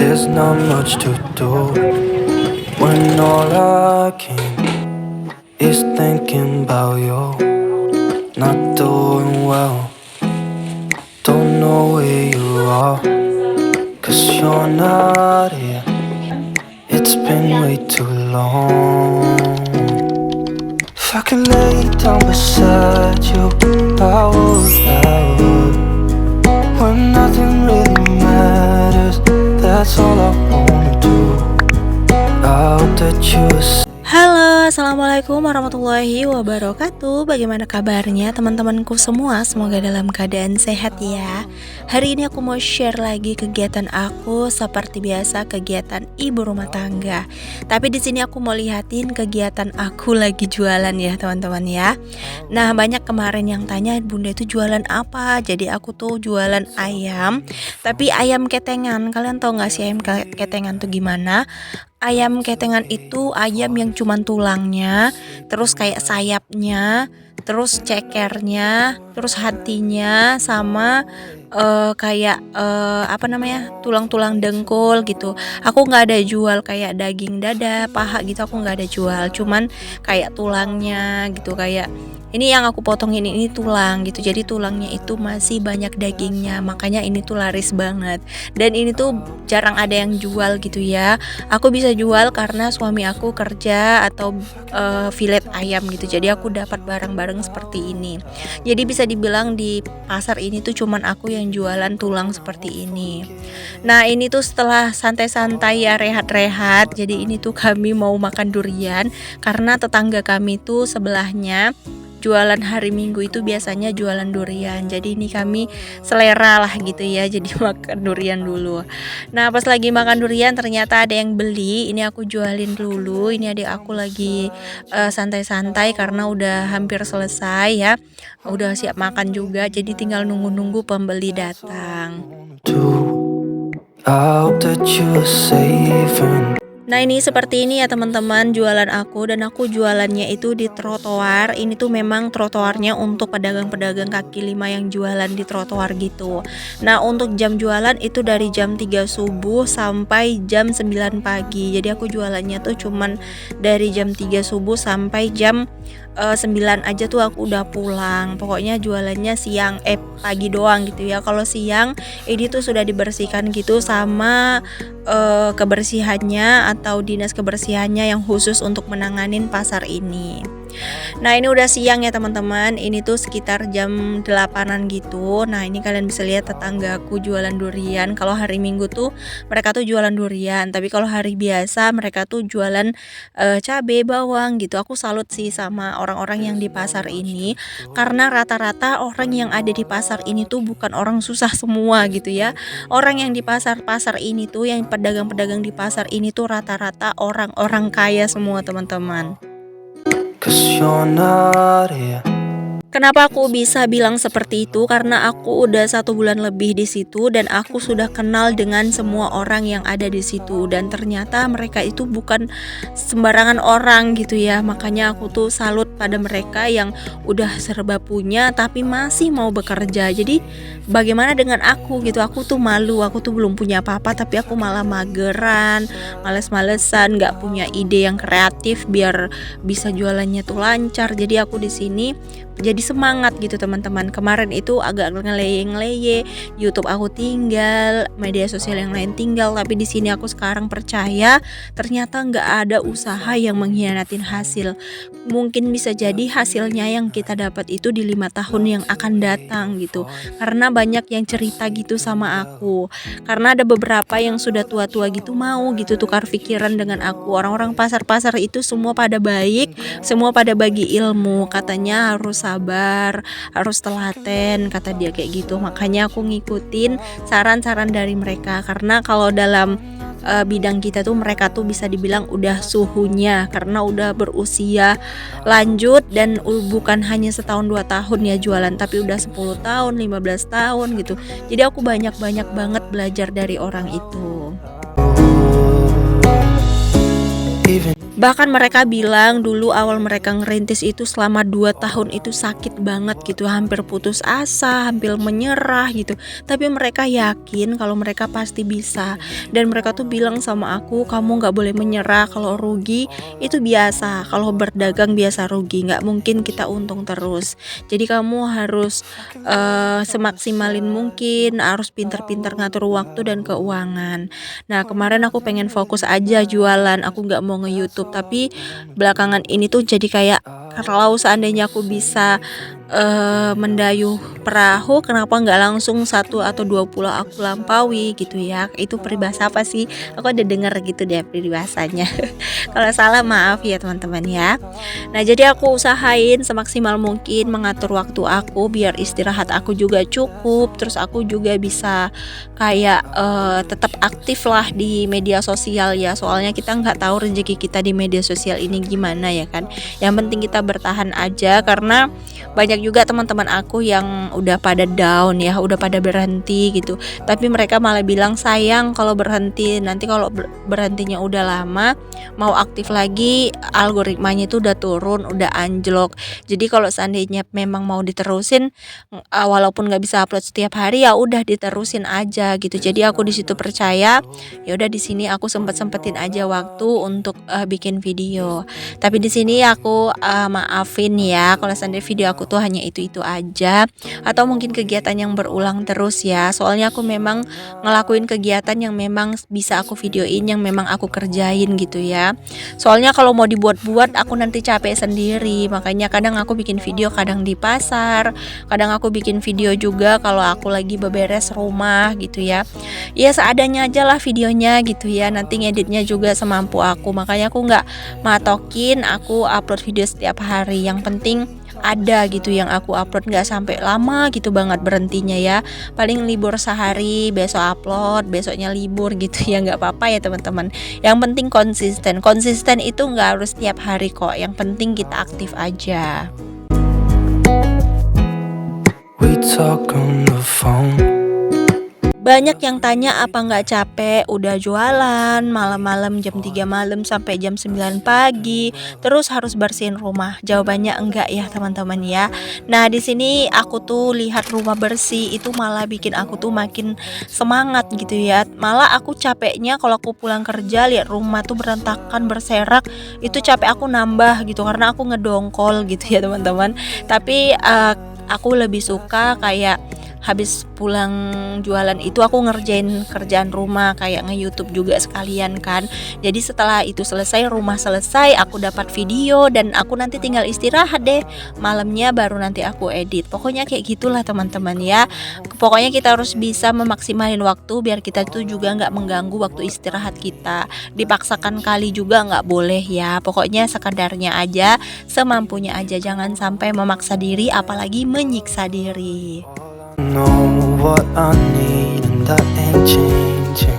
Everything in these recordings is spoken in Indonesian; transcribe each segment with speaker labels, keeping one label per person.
Speaker 1: There's not much to do when all I can is thinking about you. Not doing well, don't know where you are, 'cause you're not here. It's been way too long. If I could lay down beside you, I would. When nothing really matters, that's all I wanna do. I hope that you
Speaker 2: Halo, assalamualaikum warahmatullahi wabarakatuh. Bagaimana kabarnya teman-temanku semua? Semoga dalam keadaan sehat ya. Hari ini aku mau share lagi kegiatan aku seperti biasa, kegiatan ibu rumah tangga. Tapi di sini aku mau lihatin kegiatan aku lagi jualan ya teman-teman ya. Nah, banyak kemarin yang tanya, Bunda itu jualan apa? Jadi aku tuh jualan ayam, tapi ayam ketengan. Kalian tahu nggak sih ayam ketengan tuh gimana? Ayam ketengan itu ayam yang cuman tulangnya, terus kayak sayapnya, terus cekernya, terus hatinya, sama apa namanya, tulang-tulang dengkul gitu. Aku nggak ada jual kayak daging dada, paha gitu, aku nggak ada jual. Cuman kayak tulangnya gitu, kayak ini yang aku potongin ini tulang gitu. Jadi tulangnya itu masih banyak dagingnya, makanya ini tuh laris banget. Dan ini tuh jarang ada yang jual gitu ya. Aku bisa jual karena suami aku kerja atau fillet ayam gitu. Jadi aku dapat barang-barang seperti ini. Jadi bisa dibilang di pasar ini tuh cuman aku yang jualan tulang seperti ini. Nah, ini tuh setelah santai-santai ya, rehat-rehat. Jadi ini tuh kami mau makan durian karena tetangga kami tuh sebelahnya jualan hari Minggu itu biasanya jualan durian. Jadi ini kami selera lah gitu ya, jadi makan durian dulu. Nah, pas lagi makan durian ternyata ada yang beli. Ini aku jualin dulu. Ini adik aku lagi santai-santai karena udah hampir selesai ya, udah siap makan juga. Jadi tinggal nunggu-nunggu pembeli datang.
Speaker 1: I hope that you're safe and
Speaker 2: Nah, ini seperti ini ya teman-teman jualan aku, dan aku jualannya itu di trotoar. Ini tuh memang trotoarnya untuk pedagang-pedagang kaki lima yang jualan di trotoar gitu. Nah, untuk jam jualan itu dari jam 3 subuh sampai jam 9 pagi. Jadi aku jualannya tuh cuman dari jam 3 subuh sampai jam 9 aja tuh aku udah pulang. Pokoknya jualannya pagi doang gitu ya. Kalau siang ini tuh sudah dibersihkan gitu sama kebersihannya atau dinas kebersihannya yang khusus untuk menanganin pasar ini. Nah, ini udah siang ya teman-teman. Ini tuh sekitar jam 8-an gitu. Nah, ini kalian bisa lihat tetanggaku jualan durian. Kalau hari Minggu tuh mereka tuh jualan durian, tapi kalau hari biasa mereka tuh jualan cabai, bawang gitu. Aku salut sih sama orang-orang yang di pasar ini, karena rata-rata orang yang ada di pasar ini tuh bukan orang susah semua gitu ya. Orang yang di pasar-pasar ini tuh, yang pedagang-pedagang di pasar ini tuh rata-rata orang-orang kaya semua teman-teman.
Speaker 1: 'cause you're not here.
Speaker 2: Kenapa aku bisa bilang seperti itu? Karena aku udah 1 bulan lebih di situ dan aku sudah kenal dengan semua orang yang ada di situ, dan ternyata mereka itu bukan sembarangan orang gitu ya. Makanya aku tuh salut pada mereka yang udah serba punya tapi masih mau bekerja. Jadi bagaimana dengan aku gitu? Aku tuh malu, aku tuh belum punya apa-apa tapi aku malah mageran, males-malesan, nggak punya ide yang kreatif biar bisa jualannya tuh lancar. Jadi aku di sini jadi semangat gitu teman-teman. Kemarin itu agak ngeleye-ngeleye, YouTube aku tinggal, media sosial yang lain tinggal, tapi di sini aku sekarang percaya ternyata nggak ada usaha yang mengkhianatin hasil. Mungkin bisa jadi hasilnya yang kita dapat itu di 5 tahun yang akan datang gitu. Karena banyak yang cerita gitu sama aku. Karena ada beberapa yang sudah tua-tua gitu mau gitu tukar pikiran dengan aku. Orang-orang pasar-pasar itu semua pada baik, semua pada bagi ilmu. Katanya harus sabar, harus telaten, kata dia kayak gitu. Makanya aku ngikutin saran-saran dari mereka, karena kalau dalam bidang kita tuh mereka tuh bisa dibilang udah suhunya, karena udah berusia lanjut dan bukan hanya setahun 2 tahun ya jualan, tapi udah 10 tahun, 15 tahun gitu. Jadi aku banyak banget belajar dari orang itu.
Speaker 1: Even
Speaker 2: Bahkan mereka bilang dulu awal mereka ngerintis itu selama 2 tahun itu sakit banget gitu, hampir putus asa, hampir menyerah gitu. Tapi mereka yakin kalau mereka pasti bisa. Dan mereka tuh bilang sama aku, "Kamu nggak boleh menyerah, kalau rugi itu biasa, kalau berdagang biasa rugi, nggak mungkin kita untung terus. Jadi kamu harus semaksimalin mungkin, harus pintar-pintar ngatur waktu dan keuangan." Nah, kemarin aku pengen fokus aja jualan, aku nggak mau nge-YouTube, tapi belakangan ini tuh jadi kayak kalau seandainya aku bisa mendayuh perahu, kenapa nggak langsung satu atau 2 pulau aku lampaui gitu ya. Itu peribahasa apa sih? Aku ada denger gitu deh peribahasanya. Kalau salah maaf ya teman-teman ya. Nah, jadi aku usahain semaksimal mungkin mengatur waktu aku biar istirahat aku juga cukup, terus aku juga bisa kayak tetap aktif lah di media sosial ya. Soalnya kita nggak tahu rezeki kita di media sosial ini gimana ya kan. Yang penting kita bertahan aja, karena banyak juga teman-teman aku yang udah pada down ya, udah pada berhenti gitu. Tapi mereka malah bilang sayang kalau berhenti, nanti kalau berhentinya udah lama, mau aktif lagi algoritmanya itu udah turun, udah anjlok. Jadi kalau seandainya memang mau diterusin, walaupun nggak bisa upload setiap hari ya udah diterusin aja gitu. Jadi aku di situ percaya, ya udah di sini aku sempetin aja waktu untuk bikin video. Tapi di sini aku maafin ya kalau seandainya video aku tuh hanya itu aja, atau mungkin kegiatan yang berulang terus ya. Soalnya aku memang ngelakuin kegiatan yang memang bisa aku videoin, yang memang aku kerjain gitu ya. Soalnya kalau mau dibuat-buat aku nanti capek sendiri. Makanya kadang aku bikin video kadang di pasar, kadang aku bikin video juga kalau aku lagi beberes rumah gitu ya. Ya seadanya aja lah videonya gitu ya. Nanti ngeditnya juga semampu aku. Makanya aku nggak matokin aku upload video setiap hari. Yang penting ada gitu yang aku upload, nggak sampai lama gitu banget berhentinya ya. Paling libur sehari, besok upload, besoknya libur gitu ya, nggak apa-apa ya teman-teman. Yang penting konsisten itu nggak harus tiap hari kok, yang penting kita aktif aja.
Speaker 1: We talk on the phone.
Speaker 2: Banyak yang tanya apa nggak capek udah jualan malam-malam jam 3 malam sampai jam 9 pagi, terus harus bersihin rumah. Jawabannya enggak ya teman-teman ya. Nah, di sini aku tuh lihat rumah bersih itu malah bikin aku tuh makin semangat gitu ya. Malah aku capeknya kalau aku pulang kerja lihat rumah tuh berantakan, berserak, itu capek aku nambah gitu karena aku ngedongkol gitu ya teman-teman. Tapi aku lebih suka kayak habis pulang jualan itu aku ngerjain kerjaan rumah kayak nge-YouTube juga sekalian kan. Jadi setelah itu selesai, rumah selesai, aku dapat video dan aku nanti tinggal istirahat deh. Malamnya baru nanti aku edit. Pokoknya kayak gitulah teman-teman ya. Pokoknya kita harus bisa memaksimalin waktu biar kita tuh juga nggak mengganggu waktu istirahat kita. Dipaksakan kali juga nggak boleh ya. Pokoknya sekadarnya aja, semampunya aja, jangan sampai memaksa diri apalagi menyiksa diri.
Speaker 1: Know what I need and that ain't changing.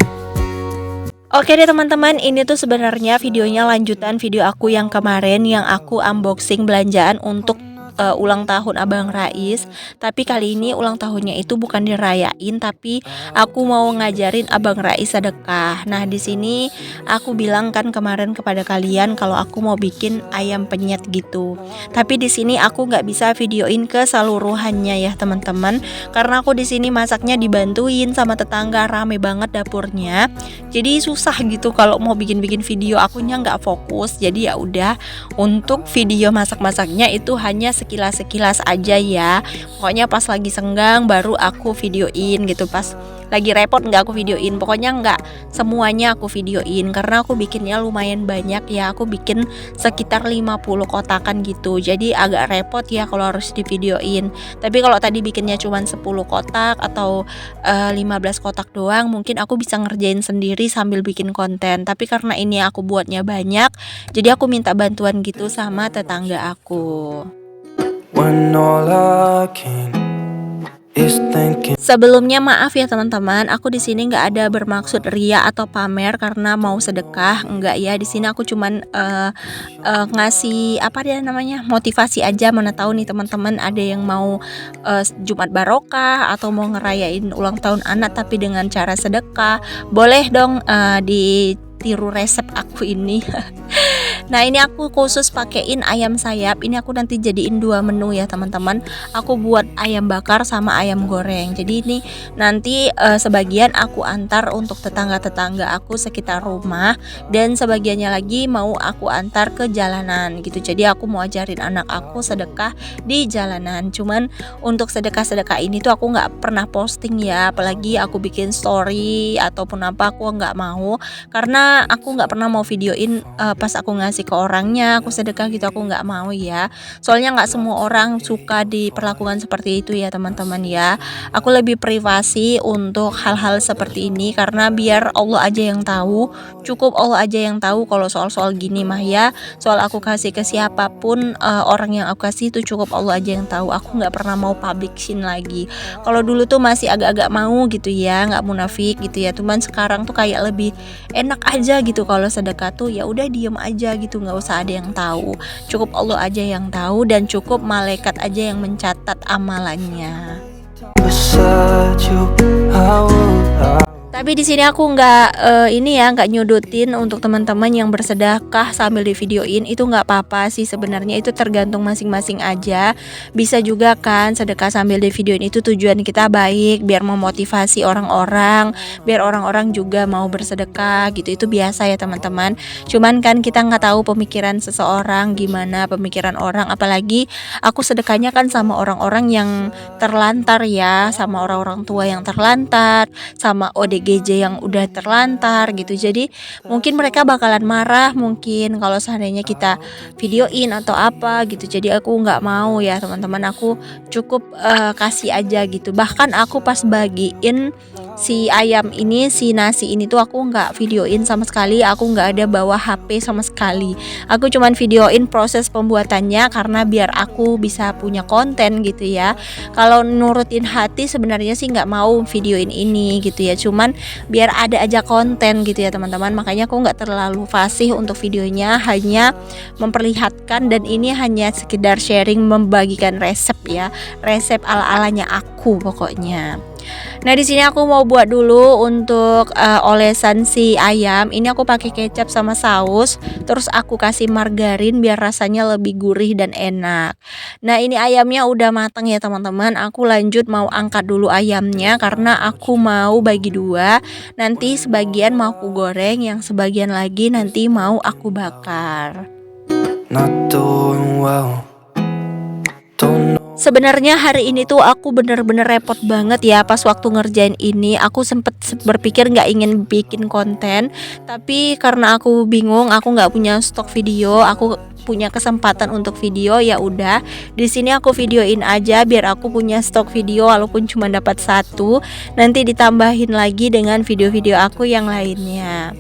Speaker 2: Oke deh teman-teman, ini tuh sebenarnya videonya lanjutan video aku yang kemarin yang aku unboxing belanjaan untuk ulang tahun Abang Rais. Tapi kali ini ulang tahunnya itu bukan dirayain, tapi aku mau ngajarin Abang Rais sedekah. Nah, di sini aku bilang kan kemarin kepada kalian kalau aku mau bikin ayam penyet gitu. Tapi di sini aku nggak bisa videoin keseluruhannya ya teman-teman, karena aku di sini masaknya dibantuin sama tetangga, rame banget dapurnya. Jadi susah gitu kalau mau bikin video, akunya nggak fokus. Jadi ya udah, untuk video masak-masaknya itu hanya sekilas-sekilas aja ya. Pokoknya pas lagi senggang baru aku videoin gitu, pas lagi repot nggak aku videoin. Pokoknya nggak semuanya aku videoin karena aku bikinnya lumayan banyak ya. Aku bikin sekitar 50 kotakan gitu, jadi agak repot ya kalau harus divideoin. Tapi kalau tadi bikinnya cuma 10 kotak atau 15 kotak doang, mungkin aku bisa ngerjain sendiri sambil bikin konten. Tapi karena ini aku buatnya banyak, jadi aku minta bantuan gitu sama tetangga aku.
Speaker 1: When all I can is thinking.
Speaker 2: Sebelumnya maaf ya teman-teman, aku di sini nggak ada bermaksud ria atau pamer karena mau sedekah, enggak ya. Di sini aku cuman ngasih apa dia namanya, motivasi aja. Mana tahu nih teman-teman ada yang mau Jumat Barokah atau mau ngerayain ulang tahun anak tapi dengan cara sedekah, boleh dong ditiru resep aku ini. Nah ini aku khusus pakein ayam sayap. Ini aku nanti jadiin 2 menu ya teman-teman. Aku buat ayam bakar sama ayam goreng. Jadi ini nanti sebagian aku antar untuk tetangga-tetangga aku sekitar rumah, dan sebagiannya lagi mau aku antar ke jalanan gitu. Jadi aku mau ajarin anak aku sedekah di jalanan. Cuman untuk sedekah-sedekah ini tuh aku nggak pernah posting ya, apalagi aku bikin story ataupun apa, aku nggak mau, karena aku nggak pernah mau videoin pas aku ngasih ke orangnya aku sedekah gitu, aku nggak mau ya. Soalnya nggak semua orang suka diperlakukan seperti itu ya teman-teman ya. Aku lebih privasi untuk hal-hal seperti ini, karena biar Allah aja yang tahu, cukup Allah aja yang tahu kalau soal-soal gini mah ya. Soal aku kasih ke siapapun, orang yang aku kasih itu cukup Allah aja yang tahu. Aku nggak pernah mau public scene lagi. Kalau dulu tuh masih agak-agak mau gitu ya, nggak munafik gitu ya. Cuman sekarang tuh kayak lebih enak aja gitu kalau sedekah tuh ya udah diem aja gitu, nggak usah ada yang tahu, cukup Allah aja yang tahu, dan cukup malaikat aja yang mencatat amalannya.
Speaker 1: beside you, I would.
Speaker 2: Tapi di sini aku nggak nyudutin untuk teman-teman yang bersedekah sambil di videoin, itu nggak apa-apa sih sebenarnya, itu tergantung masing-masing aja. Bisa juga kan sedekah sambil di videoin, itu tujuan kita baik biar memotivasi orang-orang, biar orang-orang juga mau bersedekah gitu. Itu biasa ya teman-teman. Cuman kan kita nggak tahu pemikiran seseorang gimana, pemikiran orang, apalagi aku sedekahnya kan sama orang-orang yang terlantar ya, sama orang-orang tua yang terlantar, sama ODGJ yang udah terlantar gitu. Jadi mungkin mereka bakalan marah mungkin kalau seandainya kita videoin atau apa gitu. Jadi aku nggak mau ya teman-teman, aku cukup kasih aja gitu. Bahkan aku pas bagiin si ayam ini, si nasi ini tuh aku nggak videoin sama sekali, aku nggak ada bawa HP sama sekali. Aku cuman videoin proses pembuatannya karena biar aku bisa punya konten gitu ya. Kalau nurutin hati sebenarnya sih nggak mau videoin ini gitu ya, cuman biar ada aja konten gitu ya teman-teman. Makanya aku nggak terlalu fasih untuk videonya, hanya memperlihatkan, dan ini hanya sekedar sharing, membagikan resep ya, resep ala-alanya aku pokoknya. Nah di sini aku mau buat dulu untuk olesan si ayam. Ini aku pakai kecap sama saus, terus aku kasih margarin biar rasanya lebih gurih dan enak. Nah ini ayamnya udah matang ya teman-teman. Aku lanjut mau angkat dulu ayamnya karena aku mau bagi dua. Nanti sebagian mau aku goreng, yang sebagian lagi nanti mau aku bakar.
Speaker 1: Not doing well. Don't know.
Speaker 2: Sebenarnya hari ini tuh aku bener-bener repot banget ya pas waktu ngerjain ini. Aku sempet berpikir nggak ingin bikin konten, tapi karena aku bingung, aku nggak punya stok video, aku punya kesempatan untuk video, ya udah di sini aku videoin aja biar aku punya stok video walaupun cuma dapat satu, nanti ditambahin lagi dengan video-video aku yang lainnya.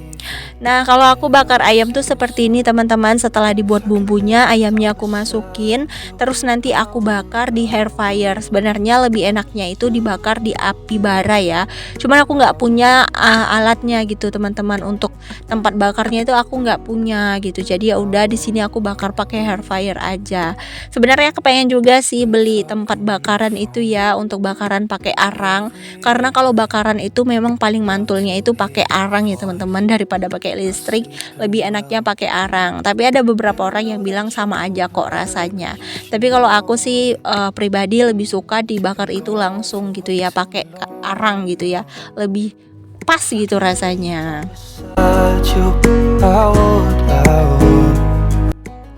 Speaker 2: Nah kalau aku bakar ayam tuh seperti ini teman-teman. Setelah dibuat bumbunya, ayamnya aku masukin, terus nanti aku bakar di hair fryer. Sebenarnya lebih enaknya itu dibakar di api bara ya, cuman aku nggak punya alatnya gitu teman-teman. Untuk tempat bakarnya itu aku nggak punya gitu, jadi ya udah di sini aku bakar pakai hair fryer aja. Sebenarnya kepengen juga sih beli tempat bakaran itu ya, untuk bakaran pakai arang, karena kalau bakaran itu memang paling mantulnya itu pakai arang ya teman-teman, daripada pakai listrik. Lebih enaknya pakai arang, tapi ada beberapa orang yang bilang sama aja kok rasanya. Tapi kalau aku sih pribadi lebih suka dibakar itu langsung gitu ya, pakai arang gitu ya, lebih pas gitu rasanya.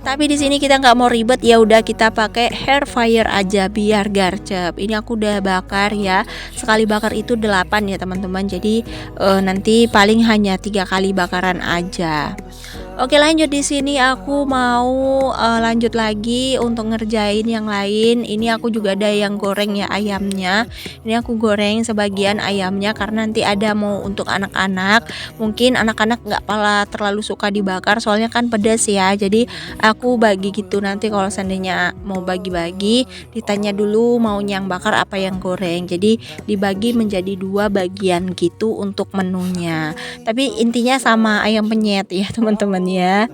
Speaker 2: Tapi di sini kita nggak mau ribet, ya udah kita pakai hair fryer aja biar garcep. Ini aku udah bakar ya. Sekali bakar itu 8 ya teman-teman. Jadi nanti paling hanya 3 kali bakaran aja. Oke lanjut, di sini aku mau lanjut lagi untuk ngerjain yang lain. Ini aku juga ada yang goreng ya ayamnya. Ini aku goreng sebagian ayamnya karena nanti ada mau untuk anak-anak. Mungkin anak-anak nggak terlalu suka dibakar soalnya kan pedas ya. Jadi aku bagi gitu, nanti kalau seandainya mau bagi-bagi ditanya dulu mau yang bakar apa yang goreng. Jadi dibagi menjadi 2 bagian gitu untuk menunya. Tapi intinya sama ayam penyet ya teman-teman ya.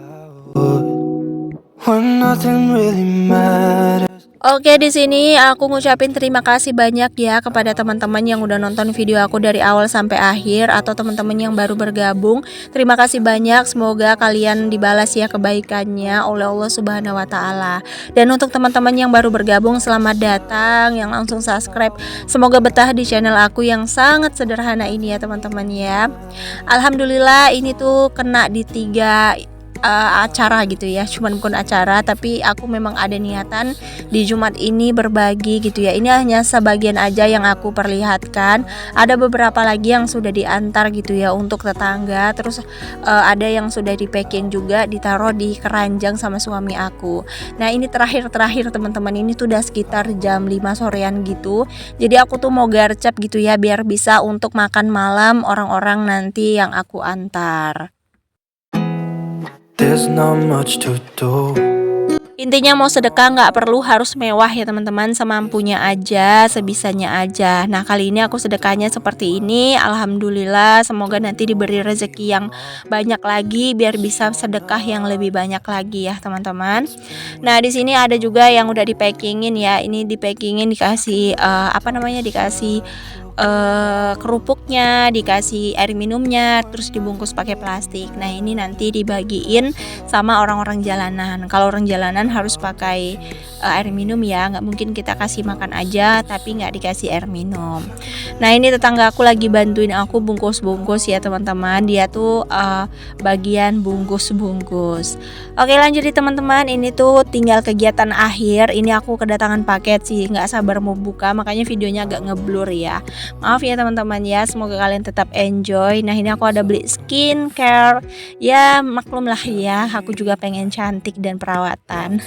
Speaker 1: When nothing really matters.
Speaker 2: Oke, di sini aku ngucapin terima kasih banyak ya kepada teman-teman yang udah nonton video aku dari awal sampai akhir, atau teman-teman yang baru bergabung. Terima kasih banyak, semoga kalian dibalas ya kebaikannya oleh Allah Subhanahu wa taala. Dan untuk teman-teman yang baru bergabung, selamat datang, yang langsung subscribe. Semoga betah di channel aku yang sangat sederhana ini ya teman-teman ya. Alhamdulillah ini tuh kena di 3 acara gitu ya, cuman bukan acara, tapi aku memang ada niatan di Jumat ini berbagi gitu ya. Ini hanya sebagian aja yang aku perlihatkan, ada beberapa lagi yang sudah diantar gitu ya untuk tetangga. Terus ada yang sudah di packing juga, ditaruh di keranjang sama suami aku. Nah ini terakhir teman-teman, ini tuh udah sekitar jam 5 sorean gitu. Jadi aku tuh mau garcap gitu ya, biar bisa untuk makan malam orang-orang nanti yang aku antar.
Speaker 1: There's not much to do.
Speaker 2: Intinya mau sedekah nggak perlu harus mewah ya teman-teman, semampunya aja, sebisanya aja. Nah kali ini aku sedekahnya seperti ini, alhamdulillah. Semoga nanti diberi rezeki yang banyak lagi, biar bisa sedekah yang lebih banyak lagi ya teman-teman. Nah di sini ada juga yang udah dipackingin ya, ini dipackingin dikasih dikasih kerupuknya, dikasih air minumnya, terus dibungkus pakai plastik. Nah ini nanti dibagiin sama orang-orang jalanan. Kalau orang jalanan harus pakai air minum ya, nggak mungkin kita kasih makan aja tapi nggak dikasih air minum. Nah ini tetangga aku lagi bantuin aku bungkus-bungkus ya teman-teman, dia tuh bagian bungkus-bungkus. Oke lanjut di teman-teman, ini tuh tinggal kegiatan akhir. Ini aku kedatangan paket sih, nggak sabar mau buka, makanya videonya agak ngeblur ya. Maaf ya teman-teman ya, semoga kalian tetap enjoy. Nah ini aku ada beli skincare. Ya maklum lah ya, aku juga pengen cantik dan perawatan.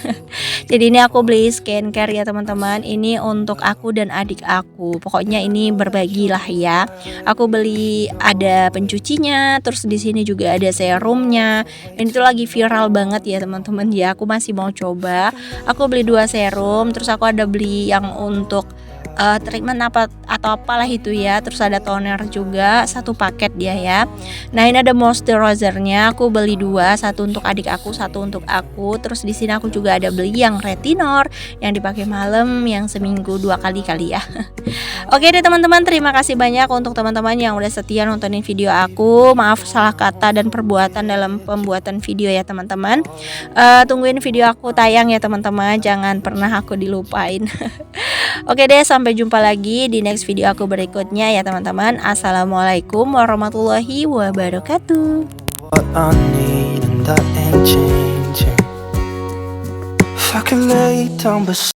Speaker 2: Jadi ini aku beli skincare ya teman-teman. Ini untuk aku dan adik aku. Pokoknya ini berbagi lah ya. Aku beli ada pencucinya, terus di sini juga ada serumnya. Ini tuh lagi viral banget ya teman-teman ya. Aku masih mau coba. Aku beli 2 serum, terus aku ada beli yang untuk treatment apa atau apalah itu ya. Terus ada toner juga, 1 paket dia ya. Nah ini ada moisturizernya, aku beli 2, 1 untuk adik aku, 1 untuk aku. Terus di sini aku juga ada beli yang retinol yang dipakai malam, yang seminggu 2 kali ya. Oke deh teman-teman, terima kasih banyak untuk teman-teman yang udah setia nontonin video aku. Maaf salah kata dan perbuatan dalam pembuatan video ya teman-teman. Tungguin video aku tayang ya teman-teman, jangan pernah aku dilupain. Oke deh, sampai jumpa lagi di next video aku berikutnya ya teman-teman. Assalamualaikum warahmatullahi wabarakatuh.
Speaker 1: What I need and that ain't changing. If I could lay down beside